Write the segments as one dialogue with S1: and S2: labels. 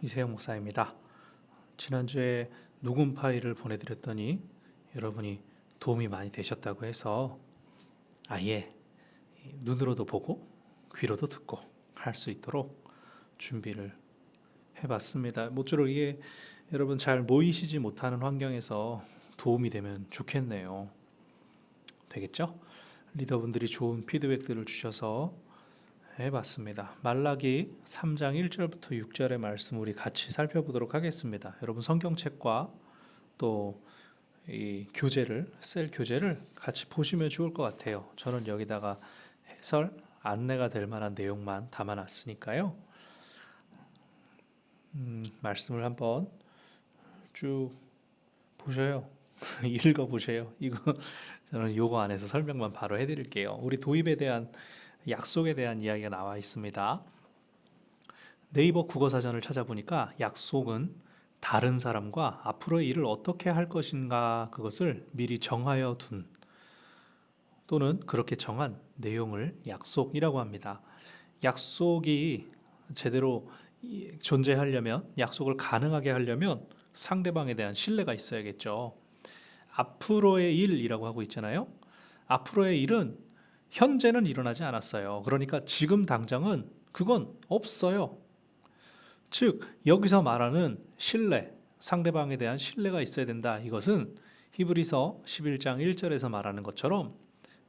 S1: 이세영 목사입니다. 지난주에 녹음 파일을 보내드렸더니 여러분이 도움이 많이 되셨다고 해서 아예 눈으로도 보고 귀로도 듣고 할 수 있도록 준비를 해봤습니다. 모쪼록 이게 여러분 잘 모이시지 못하는 환경에서 도움이 되면 좋겠네요. 되겠죠? 리더분들이 좋은 피드백들을 주셔서 해봤습니다. 말라기 3장 1절부터 6절의 말씀 우리 같이 살펴보도록 하겠습니다. 여러분 성경책과 또 이 교재를 셀 교재를 같이 보시면 좋을 것 같아요. 저는 여기다가 해설 안내가 될 만한 내용만 담아놨으니까요. 말씀을 한번 쭉 보셔요. 읽어보세요. 이거 저는 요거 안에서 설명만 바로 해드릴게요. 우리 도입에 대한 약속에 대한 이야기가 나와 있습니다. 네이버 국어사전을 찾아보니까 약속은 다른 사람과 앞으로의 일을 어떻게 할 것인가 그것을 미리 정하여 둔 또는 그렇게 정한 내용을 약속이라고 합니다. 약속이 제대로 존재하려면 약속을 가능하게 하려면 상대방에 대한 신뢰가 있어야겠죠. 앞으로의 일이라고 하고 있잖아요. 앞으로의 일은 현재는 일어나지 않았어요. 그러니까 지금 당장은 그건 없어요. 즉 여기서 말하는 신뢰, 상대방에 대한 신뢰가 있어야 된다. 이것은 히브리서 11장 1절에서 말하는 것처럼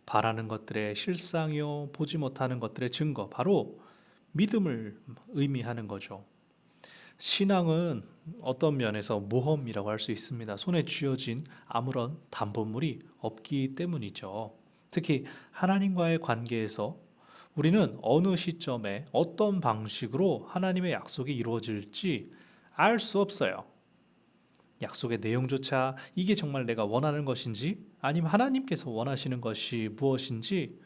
S1: 바라는 것들의 실상이요 보지 못하는 것들의 증거, 바로 믿음을 의미하는 거죠. 신앙은 어떤 면에서 모험이라고 할 수 있습니다. 손에 쥐어진 아무런 담보물이 없기 때문이죠. 특히 하나님과의 관계에서 우리는 어느 시점에 어떤 방식으로 하나님의 약속이 이루어질지 알 수 없어요. 약속의 내용조차 이게 정말 내가 원하는 것인지 아니면 하나님께서 원하시는 것이 무엇인지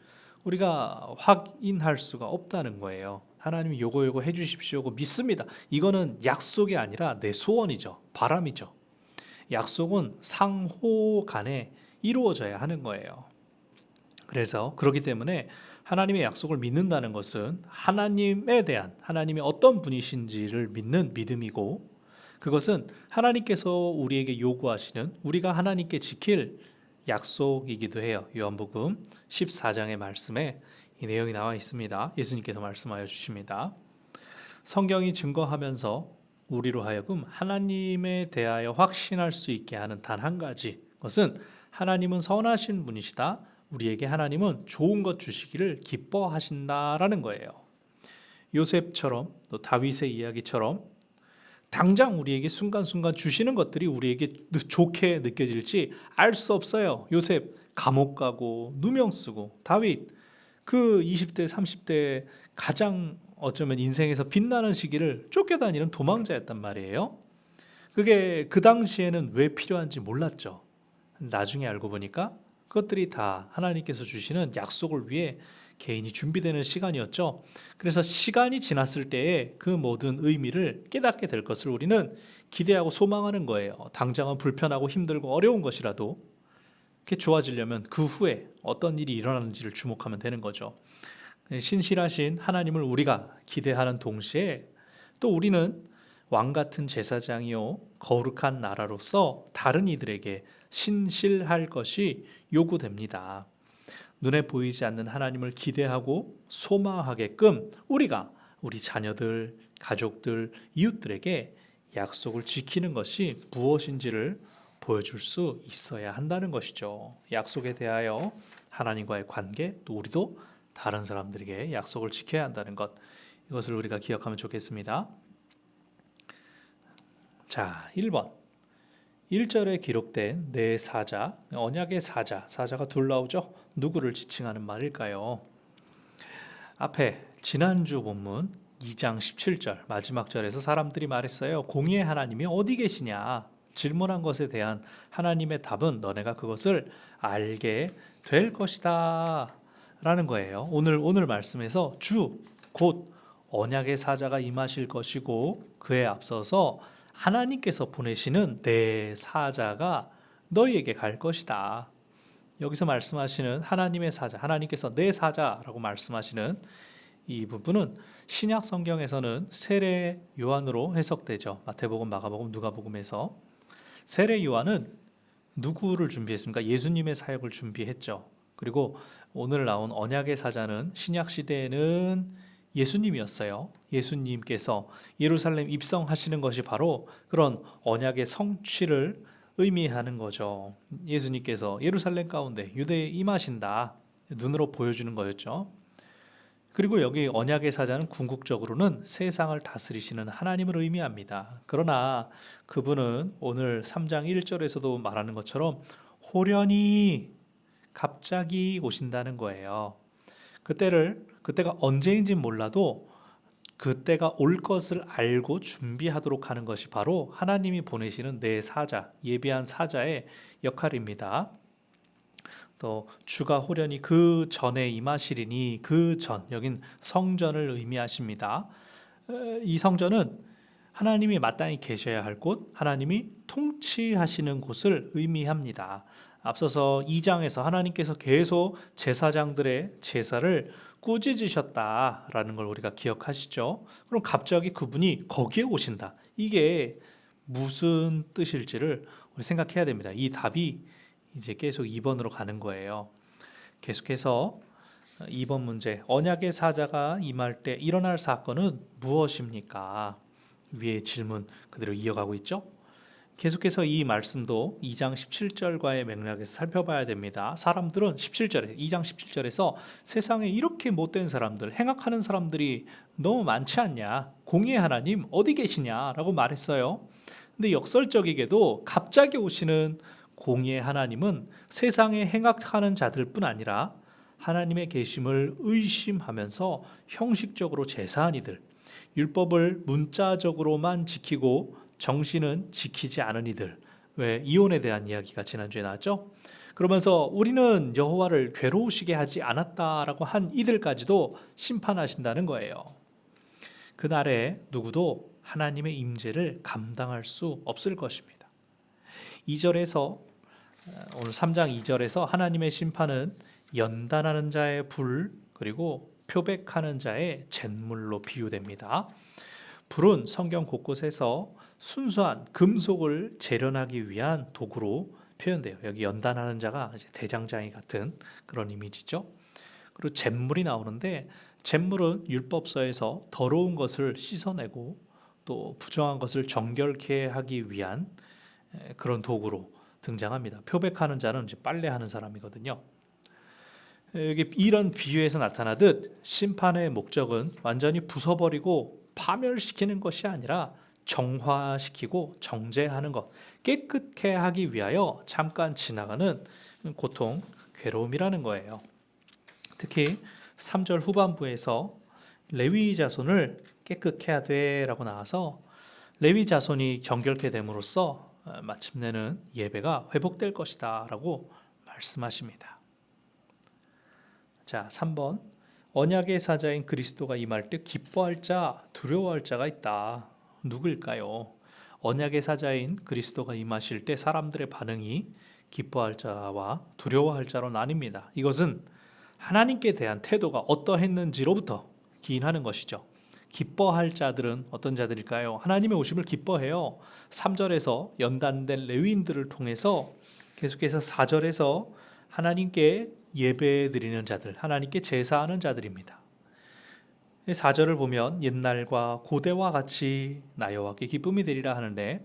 S1: 우리가 확인할 수가 없다는 거예요. 하나님이 요거 해주십시오고 믿습니다. 이거는 약속이 아니라 내 소원이죠. 바람이죠. 약속은 상호 간에 이루어져야 하는 거예요. 그래서 그렇기 때문에 하나님의 약속을 믿는다는 것은 하나님에 대한 하나님이 어떤 분이신지를 믿는 믿음이고, 그것은 하나님께서 우리에게 요구하시는 우리가 하나님께 지킬 약속이기도 해요. 요한복음 14장의 말씀에 이 내용이 나와 있습니다. 예수님께서 말씀하여 주십니다. 성경이 증거하면서 우리로 하여금 하나님에 대하여 확신할 수 있게 하는 단 한 가지, 그것은 하나님은 선하신 분이시다, 우리에게 하나님은 좋은 것 주시기를 기뻐하신다라는 거예요. 요셉처럼 또 다윗의 이야기처럼 당장 우리에게 순간순간 주시는 것들이 우리에게 좋게 느껴질지 알 수 없어요. 요셉 감옥 가고 누명 쓰고, 다윗 그 20대 30대 가장 어쩌면 인생에서 빛나는 시기를 쫓겨다니는 도망자였단 말이에요. 그게 그 당시에는 왜 필요한지 몰랐죠. 나중에 알고 보니까 그것들이 다 하나님께서 주시는 약속을 위해 개인이 준비되는 시간이었죠. 그래서 시간이 지났을 때에 그 모든 의미를 깨닫게 될 것을 우리는 기대하고 소망하는 거예요. 당장은 불편하고 힘들고 어려운 것이라도 그게 좋아지려면 그 후에 어떤 일이 일어나는지를 주목하면 되는 거죠. 신실하신 하나님을 우리가 기대하는 동시에 또 우리는 왕같은 제사장이요 거룩한 나라로서 다른 이들에게 신실할 것이 요구됩니다. 눈에 보이지 않는 하나님을 기대하고 소망하게끔 우리가 우리 자녀들, 가족들, 이웃들에게 약속을 지키는 것이 무엇인지를 보여줄 수 있어야 한다는 것이죠. 약속에 대하여 하나님과의 관계, 또 우리도 다른 사람들에게 약속을 지켜야 한다는 것, 이것을 우리가 기억하면 좋겠습니다. 자, 1번 1절에 기록된 내 사자, 언약의 사자가 둘 나오죠? 누구를 지칭하는 말일까요? 앞에 지난주 본문 2장 17절 마지막 절에서 사람들이 말했어요. 공의의 하나님이 어디 계시냐? 질문한 것에 대한 하나님의 답은 너네가 그것을 알게 될 것이다 라는 거예요. 오늘 말씀에서 곧 언약의 사자가 임하실 것이고, 그에 앞서서 하나님께서 보내시는 내 사자가 너희에게 갈 것이다. 여기서 말씀하시는 하나님의 사자, 하나님께서 내 사자라고 말씀하시는 이 부분은 신약 성경에서는 세례 요한으로 해석되죠. 마태복음, 마가복음, 누가복음에서 세례 요한은 누구를 준비했습니까? 예수님의 사역을 준비했죠. 그리고 오늘 나온 언약의 사자는 신약 시대에는 예수님이었어요. 예수님께서 예루살렘 입성하시는 것이 바로 그런 언약의 성취를 의미하는 거죠. 예수님께서 예루살렘 가운데 유대에 임하신다. 눈으로 보여주는 거였죠. 그리고 여기 언약의 사자는 궁극적으로는 세상을 다스리시는 하나님을 의미합니다. 그러나 그분은 오늘 3장 1절에서도 말하는 것처럼 호련히 갑자기 오신다는 거예요. 그때가 언제인지는 몰라도 그때가 올 것을 알고 준비하도록 하는 것이 바로 하나님이 보내시는 내 사자, 예비한 사자의 역할입니다. 또 주가 호련히 그 전에 임하시리니 그 전, 여긴 성전을 의미하십니다. 이 성전은 하나님이 마땅히 계셔야 할 곳, 하나님이 통치하시는 곳을 의미합니다. 앞서서 2장에서 하나님께서 계속 제사장들의 제사를 꾸짖으셨다라는 걸 우리가 기억하시죠? 그럼 갑자기 그분이 거기에 오신다. 이게 무슨 뜻일지를 우리 생각해야 됩니다. 이 답이 이제 계속 2번으로 가는 거예요. 계속해서 2번 문제, 언약의 사자가 임할 때 일어날 사건은 무엇입니까? 위의 질문 그대로 이어가고 있죠. 계속해서 이 말씀도 2장 17절과의 맥락에서 살펴봐야 됩니다. 사람들은 17절에 2장 17절에서 세상에 이렇게 못된 사람들, 행악하는 사람들이 너무 많지 않냐? 공의의 하나님 어디 계시냐라고 말했어요. 근데 역설적이게도 갑자기 오시는 공의의 하나님은 세상에 행악하는 자들뿐 아니라 하나님의 계심을 의심하면서 형식적으로 제사한 이들, 율법을 문자적으로만 지키고 정신은 지키지 않은 이들, 왜 이혼에 대한 이야기가 지난주에 나왔죠? 그러면서 우리는 여호와를 괴로우시게 하지 않았다라고 한 이들까지도 심판하신다는 거예요. 그날에 누구도 하나님의 임재를 감당할 수 없을 것입니다. 2절에서 오늘 3장 2절에서 하나님의 심판은 연단하는 자의 불 그리고 표백하는 자의 잿물로 비유됩니다. 불은 성경 곳곳에서 순수한 금속을 재련하기 위한 도구로 표현돼요. 여기 연단하는 자가 대장장이 같은 그런 이미지죠. 그리고 잿물이 나오는데 잿물은 율법서에서 더러운 것을 씻어내고 또 부정한 것을 정결케 하기 위한 그런 도구로 등장합니다. 표백하는 자는 이제 빨래하는 사람이거든요. 여기 이런 비유에서 나타나듯 심판의 목적은 완전히 부숴버리고 파멸시키는 것이 아니라 정화시키고 정제하는 것, 깨끗게 하기 위하여 잠깐 지나가는 고통, 괴로움이라는 거예요. 특히 3절 후반부에서 레위 자손을 깨끗게 하되 라고 나와서 레위 자손이 정결케 됨으로써 마침내는 예배가 회복될 것이다 라고 말씀하십니다. 자, 3번 언약의 사자인 그리스도가 임할 때 기뻐할 자, 두려워할 자가 있다. 누구일까요? 언약의 사자인 그리스도가 임하실 때 사람들의 반응이 기뻐할 자와 두려워할 자로 나뉩니다. 이것은 하나님께 대한 태도가 어떠했는지로부터 기인하는 것이죠. 기뻐할 자들은 어떤 자들일까요? 하나님의 오심을 기뻐해요. 3절에서 연단된 레위인들을 통해서 계속해서 4절에서 하나님께 예배 드리는 자들, 하나님께 제사하는 자들입니다. 4절을 보면 옛날과 고대와 같이 나 여호와께 기쁨이 되리라 하는데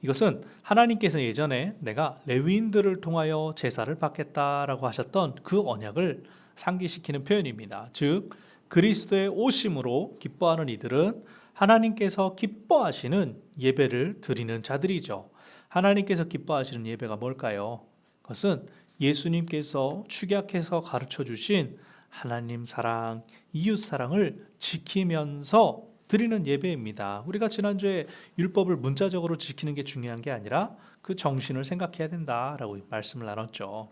S1: 이것은 하나님께서 예전에 내가 레위인들을 통하여 제사를 받겠다라고 하셨던 그 언약을 상기시키는 표현입니다. 즉 그리스도의 오심으로 기뻐하는 이들은 하나님께서 기뻐하시는 예배를 드리는 자들이죠. 하나님께서 기뻐하시는 예배가 뭘까요? 그것은 예수님께서 축약해서 가르쳐 주신 하나님 사랑, 이웃 사랑을 지키면서 드리는 예배입니다. 우리가 지난주에 율법을 문자적으로 지키는 게 중요한 게 아니라 그 정신을 생각해야 된다라고 말씀을 나눴죠.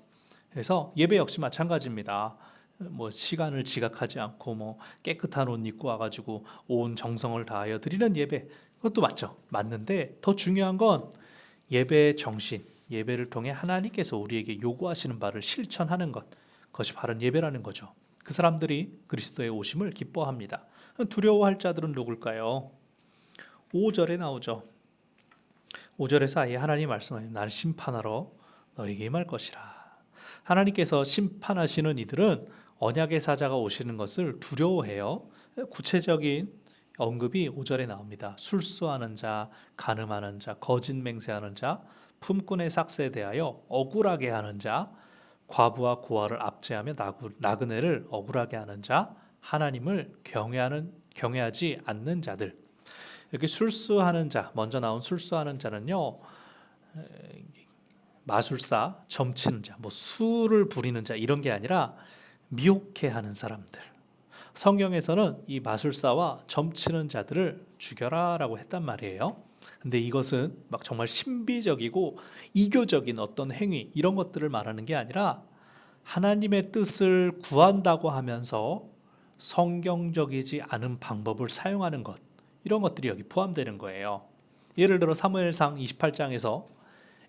S1: 그래서 예배 역시 마찬가지입니다. 시간을 지각하지 않고 깨끗한 옷 입고 와가지고 온 정성을 다하여 드리는 예배, 그것도 맞죠. 맞는데 더 중요한 건 예배의 정신, 예배를 통해 하나님께서 우리에게 요구하시는 바를 실천하는 것, 그것이 바른 예배라는 거죠. 그 사람들이 그리스도의 오심을 기뻐합니다. 두려워할 자들은 누굴까요? 5절에 나오죠. 5절에서 아예 하나님 말씀하시는 나를 심판하러 너에게 임할 것이라. 하나님께서 심판하시는 이들은 언약의 사자가 오시는 것을 두려워해요. 구체적인 언급이 5절에 나옵니다. 술수하는 자, 간음하는 자, 거짓 맹세하는 자, 품꾼의 삭세에 대하여 억울하게 하는 자, 과부와 고아를 압제하며 나그네를 억울하게 하는 자, 하나님을 경외하지 않는 자들. 여기 술수하는 자, 먼저 나온 술수하는 자는요, 마술사, 점치는 자, 뭐 술을 부리는 자 이런 게 아니라 미혹해하는 사람들. 성경에서는 이 마술사와 점치는 자들을 죽여라라고 했단 말이에요. 근데 이것은 막 정말 신비적이고 이교적인 어떤 행위 이런 것들을 말하는 게 아니라 하나님의 뜻을 구한다고 하면서 성경적이지 않은 방법을 사용하는 것, 이런 것들이 여기 포함되는 거예요. 예를 들어 사무엘상 28장에서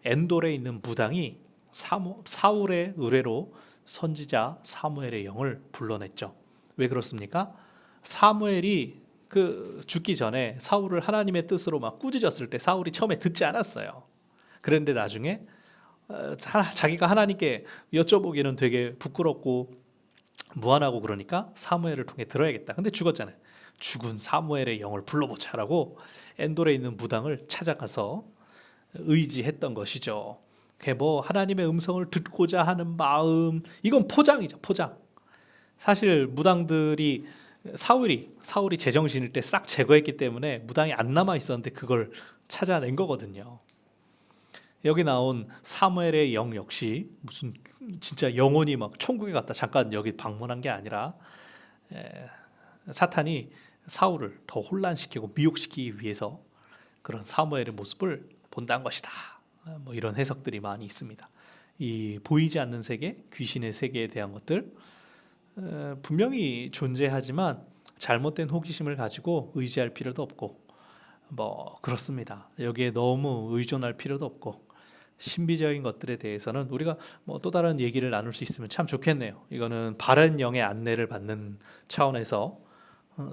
S1: 엔돌에 있는 무당이 사울의 의뢰로 선지자 사무엘의 영을 불러냈죠. 왜 그렇습니까? 사무엘이 죽기 전에 사울을 하나님의 뜻으로 막 꾸짖었을 때 사울이 처음에 듣지 않았어요. 그런데 나중에 자기가 하나님께 여쭤보기는 되게 부끄럽고 무안하고 그러니까 사무엘을 통해 들어야겠다. 근데 죽었잖아요. 죽은 사무엘의 영을 불러보자라고 엔돌에 있는 무당을 찾아가서 의지했던 것이죠. 그게 뭐 하나님의 음성을 듣고자 하는 마음, 이건 포장이죠, 포장. 사실 무당들이 사울이 제정신일 때 싹 제거했기 때문에 무당이 안 남아 있었는데 그걸 찾아낸 거거든요. 여기 나온 사무엘의 영 역시 무슨 진짜 영혼이 막 천국에 갔다 잠깐 여기 방문한 게 아니라 사탄이 사울을 더 혼란시키고 미혹시키기 위해서 그런 사무엘의 모습을 본다는 것이다. 뭐 이런 해석들이 많이 있습니다. 이 보이지 않는 세계, 귀신의 세계에 대한 것들 분명히 존재하지만 잘못된 호기심을 가지고 의지할 필요도 없고 뭐 그렇습니다. 여기에 너무 의존할 필요도 없고 신비적인 것들에 대해서는 우리가 뭐 또 다른 얘기를 나눌 수 있으면 참 좋겠네요. 이거는 바른 영의 안내를 받는 차원에서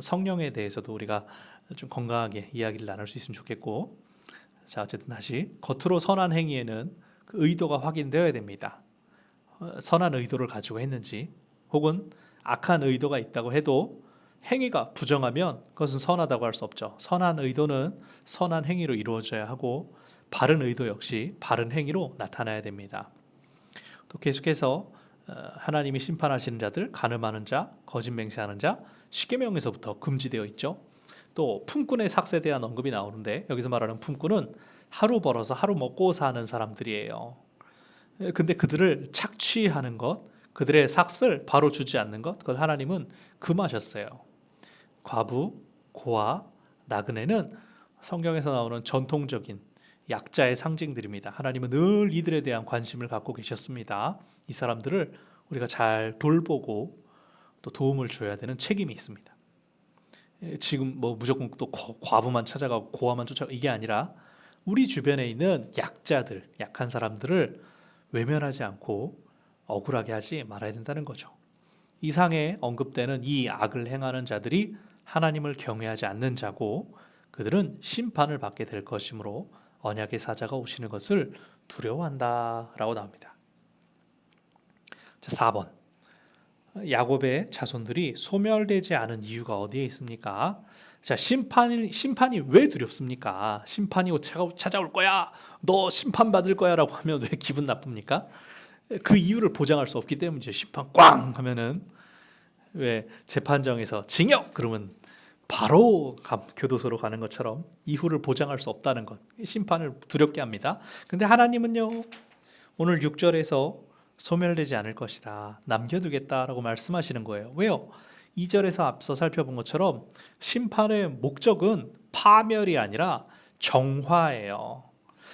S1: 성령에 대해서도 우리가 좀 건강하게 이야기를 나눌 수 있으면 좋겠고, 자 어쨌든 다시 겉으로 선한 행위에는 그 의도가 확인되어야 됩니다. 선한 의도를 가지고 했는지 혹은 악한 의도가 있다고 해도 행위가 부정하면 그것은 선하다고 할 수 없죠. 선한 의도는 선한 행위로 이루어져야 하고 바른 의도 역시 바른 행위로 나타나야 됩니다. 또 계속해서 하나님이 심판하시는 자들, 간음하는 자, 거짓 맹세하는 자, 십계명에서부터 금지되어 있죠. 또 품꾼의 삭세에 대한 언급이 나오는데 여기서 말하는 품꾼은 하루 벌어서 하루 먹고 사는 사람들이에요. 근데 그들을 착취하는 것, 그들의 삭슬 바로 주지 않는 것, 그걸 하나님은 금하셨어요. 과부, 고아, 나그네는 성경에서 나오는 전통적인 약자의 상징들입니다. 하나님은 늘 이들에 대한 관심을 갖고 계셨습니다. 이 사람들을 우리가 잘 돌보고 또 도움을 줘야 되는 책임이 있습니다. 지금 뭐 무조건 또 과부만 찾아가고 고아만 쫓아가고 이게 아니라 우리 주변에 있는 약자들, 약한 사람들을 외면하지 않고 억울하게 하지 말아야 된다는 거죠. 이상에 언급되는 이 악을 행하는 자들이 하나님을 경외하지 않는 자고 그들은 심판을 받게 될 것이므로 언약의 사자가 오시는 것을 두려워한다라고 나옵니다. 자, 4번. 야곱의 자손들이 소멸되지 않은 이유가 어디에 있습니까? 자, 심판이 왜 두렵습니까? 심판이 찾아올 거야. 너 심판받을 거야라고 하면 왜 기분 나쁩니까? 그 이유를 보장할 수 없기 때문이죠. 심판 꽝 하면은 왜 재판정에서 징역 그러면 바로 교도소로 가는 것처럼 이후를 보장할 수 없다는 것, 심판을 두렵게 합니다. 근데 하나님은요, 오늘 6절에서 소멸되지 않을 것이다, 남겨두겠다라고 말씀하시는 거예요. 왜요? 2절에서 앞서 살펴본 것처럼 심판의 목적은 파멸이 아니라 정화예요.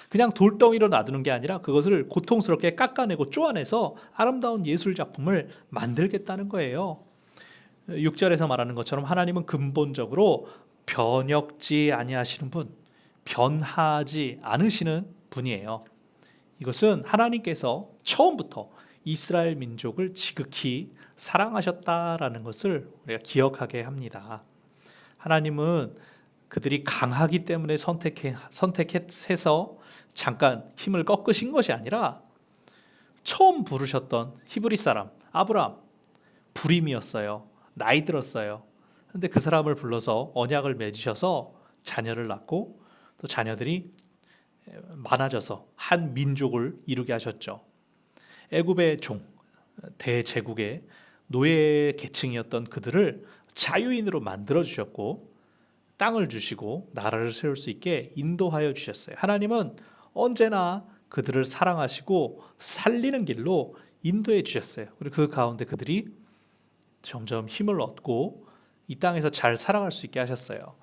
S1: 그냥 돌덩이로 놔두는 게 아니라 그것을 고통스럽게 깎아내고 쪼아내서 아름다운 예술 작품을 만들겠다는 거예요. 6절에서 말하는 것처럼 하나님은 근본적으로 변혁지 아니하시는 분, 변하지 않으시는 분이에요. 이것은 하나님께서 처음부터 이스라엘 민족을 지극히 사랑하셨다라는 것을 우리가 기억하게 합니다. 하나님은 그들이 강하기 때문에 선택해서 잠깐 힘을 꺾으신 것이 아니라 처음 부르셨던 히브리 사람 아브람, 불임이었어요. 나이 들었어요. 근데 그 사람을 불러서 언약을 맺으셔서 자녀를 낳고 또 자녀들이 많아져서 한 민족을 이루게 하셨죠. 애굽의 종, 대제국의 노예 계층이었던 그들을 자유인으로 만들어 주셨고 땅을 주시고 나라를 세울 수 있게 인도하여 주셨어요. 하나님은 언제나 그들을 사랑하시고 살리는 길로 인도해 주셨어요. 그리고 그 가운데 그들이 점점 힘을 얻고 이 땅에서 잘 살아갈 수 있게 하셨어요.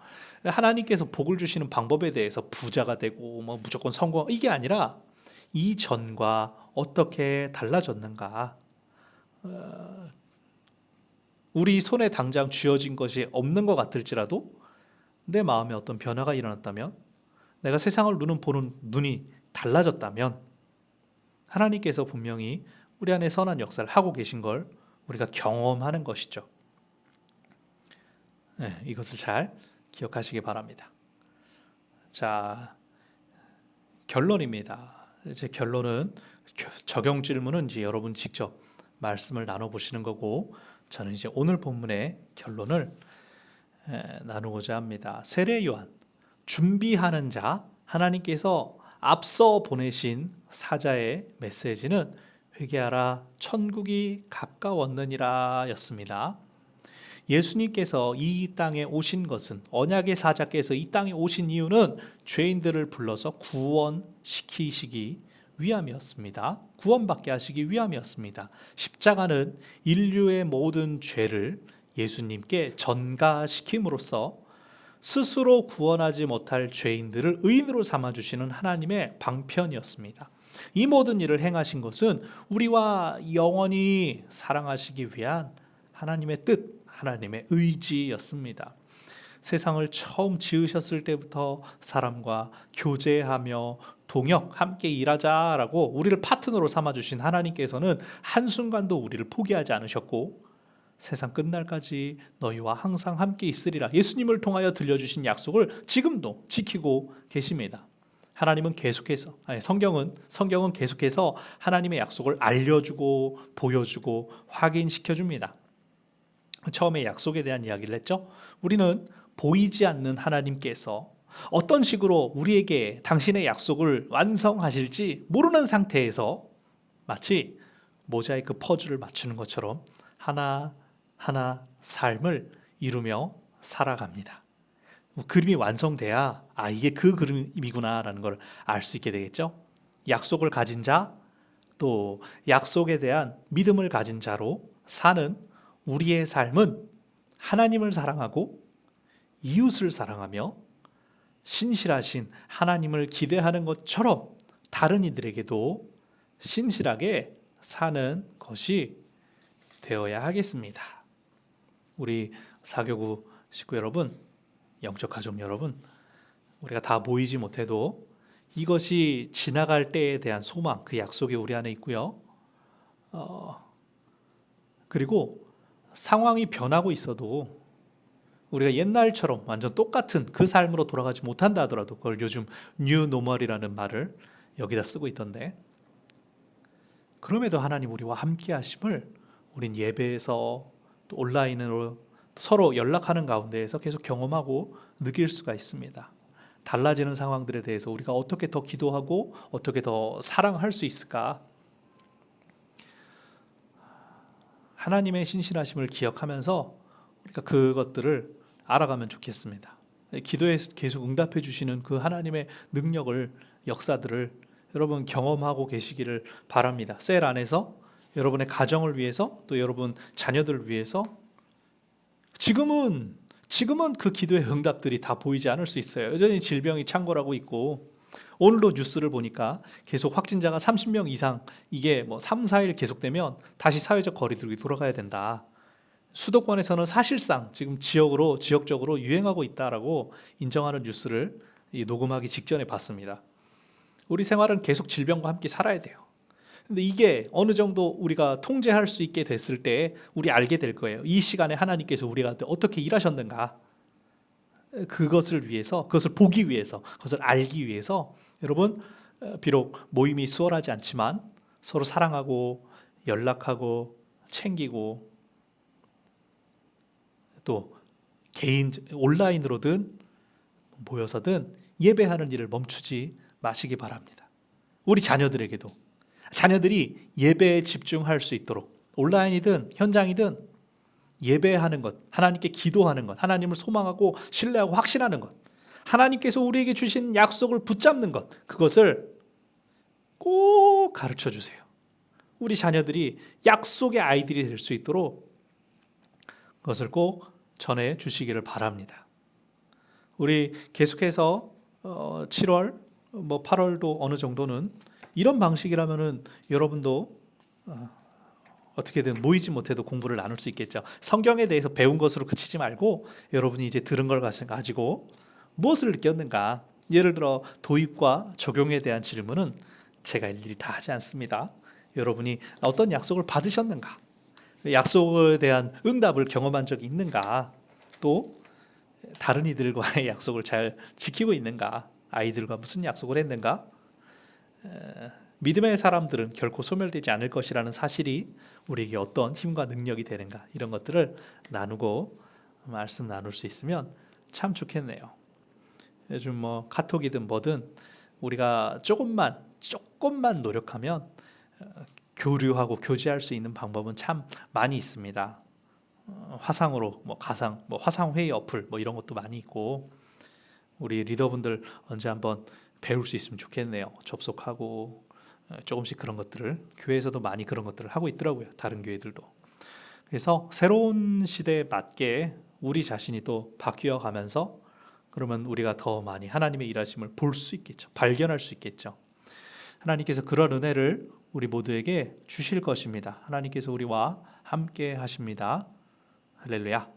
S1: 하나님께서 복을 주시는 방법에 대해서 부자가 되고 뭐 무조건 성공 이게 아니라 이전과 어떻게 달라졌는가. 우리 손에 당장 쥐어진 것이 없는 것 같을지라도 내 마음에 어떤 변화가 일어났다면, 내가 세상을 보는 눈이 달라졌다면 하나님께서 분명히 우리 안에 선한 역사를 하고 계신 걸 우리가 경험하는 것이죠. 네, 이것을 잘 기억하시기 바랍니다. 자, 결론입니다. 제 결론은 적용 질문은 이제 여러분 직접 말씀을 나눠보시는 거고, 저는 이제 오늘 본문의 결론을 나누고자 합니다. 세례 요한, 준비하는 자, 하나님께서 앞서 보내신 사자의 메시지는 회개하라 천국이 가까웠느니라 였습니다. 예수님께서 이 땅에 오신 것은, 언약의 사자께서 이 땅에 오신 이유는 죄인들을 불러서 구원시키시기 위함이었습니다. 구원받게 하시기 위함이었습니다. 십자가는 인류의 모든 죄를 예수님께 전가시킴으로써 스스로 구원하지 못할 죄인들을 의인으로 삼아주시는 하나님의 방편이었습니다. 이 모든 일을 행하신 것은 우리와 영원히 사랑하시기 위한 하나님의 뜻, 하나님의 의지였습니다. 세상을 처음 지으셨을 때부터 사람과 교제하며 동역, 함께 일하자라고 우리를 파트너로 삼아주신 하나님께서는 한순간도 우리를 포기하지 않으셨고, 세상 끝날까지 너희와 항상 함께 있으리라 예수님을 통하여 들려주신 약속을 지금도 지키고 계십니다. 하나님은 계속해서, 성경은 계속해서 하나님의 약속을 알려주고 보여주고 확인시켜줍니다. 처음에 약속에 대한 이야기를 했죠. 우리는 보이지 않는 하나님께서 어떤 식으로 우리에게 당신의 약속을 완성하실지 모르는 상태에서 마치 모자이크 퍼즐을 맞추는 것처럼 하나하나 삶을 이루며 살아갑니다. 그림이 완성돼야 이게 그 그림이구나라는 걸 알 수 있게 되겠죠. 약속을 가진 자, 또 약속에 대한 믿음을 가진 자로 사는 우리의 삶은 하나님을 사랑하고 이웃을 사랑하며 신실하신 하나님을 기대하는 것처럼 다른 이들에게도 신실하게 사는 것이 되어야 하겠습니다. 우리 사교구 식구 여러분, 영적 가족 여러분, 우리가 다 보이지 못해도 이것이 지나갈 때에 대한 소망, 그 약속이 우리 안에 있고요. 그리고 상황이 변하고 있어도 우리가 옛날처럼 완전 똑같은 그 삶으로 돌아가지 못한다 하더라도, 그걸 요즘 뉴 노멀이라는 말을 여기다 쓰고 있던데, 그럼에도 하나님 우리와 함께 하심을 우린 예배에서 또 온라인으로 서로 연락하는 가운데에서 계속 경험하고 느낄 수가 있습니다. 달라지는 상황들에 대해서 우리가 어떻게 더 기도하고 어떻게 더 사랑할 수 있을까? 하나님의 신실하심을 기억하면서 우리가 그것들을 알아가면 좋겠습니다. 기도에 계속 응답해 주시는 그 하나님의 능력을, 역사들을 여러분 경험하고 계시기를 바랍니다. 셀 안에서 여러분의 가정을 위해서, 또 여러분 자녀들을 위해서 지금은 그 기도의 응답들이 다 보이지 않을 수 있어요. 여전히 질병이 창궐하고 있고, 오늘도 뉴스를 보니까 계속 확진자가 30명 이상, 이게 3, 4일 계속되면 다시 사회적 거리두기 돌아가야 된다. 수도권에서는 사실상 지금 지역적으로 유행하고 있다라고 인정하는 뉴스를 녹음하기 직전에 봤습니다. 우리 생활은 계속 질병과 함께 살아야 돼요. 근데 이게 어느 정도 우리가 통제할 수 있게 됐을 때 우리 알게 될 거예요. 이 시간에 하나님께서 우리가 어떻게 일하셨는가. 그것을 위해서, 그것을 보기 위해서, 그것을 알기 위해서 여러분 비록 모임이 수월하지 않지만 서로 사랑하고 연락하고 챙기고 또 개인 온라인으로든 모여서든 예배하는 일을 멈추지 마시기 바랍니다. 우리 자녀들에게도 자녀들이 예배에 집중할 수 있도록 온라인이든 현장이든 예배하는 것, 하나님께 기도하는 것, 하나님을 소망하고 신뢰하고 확신하는 것, 하나님께서 우리에게 주신 약속을 붙잡는 것, 그것을 꼭 가르쳐 주세요. 우리 자녀들이 약속의 아이들이 될 수 있도록 그것을 꼭 전해 주시기를 바랍니다. 우리 계속해서 7월, 8월도 어느 정도는 이런 방식이라면은 여러분도 어떻게든 모이지 못해도 공부를 나눌 수 있겠죠. 성경에 대해서 배운 것으로 그치지 말고 여러분이 이제 들은 걸 가지고 무엇을 느꼈는가. 예를 들어 도입과 적용에 대한 질문은 제가 일일이 다 하지 않습니다. 여러분이 어떤 약속을 받으셨는가, 약속에 대한 응답을 경험한 적이 있는가, 또 다른 이들과의 약속을 잘 지키고 있는가, 아이들과 무슨 약속을 했는가. 믿음의 사람들은 결코 소멸되지 않을 것이라는 사실이 우리에게 어떤 힘과 능력이 되는가, 이런 것들을 나누고 말씀 나눌 수 있으면 참 좋겠네요. 요즘 카톡이든 뭐든 우리가 조금만 노력하면 교류하고 교제할 수 있는 방법은 참 많이 있습니다. 화상으로 가상 화상 회의 어플 이런 것도 많이 있고, 우리 리더분들 언제 한번 배울 수 있으면 좋겠네요. 접속하고 조금씩 그런 것들을 교회에서도 많이 그런 것들을 하고 있더라고요. 다른 교회들도. 그래서 새로운 시대에 맞게 우리 자신이 또 바뀌어 가면서, 그러면 우리가 더 많이 하나님의 일하심을 볼 수 있겠죠. 발견할 수 있겠죠. 하나님께서 그런 은혜를 우리 모두에게 주실 것입니다. 하나님께서 우리와 함께 하십니다. 할렐루야.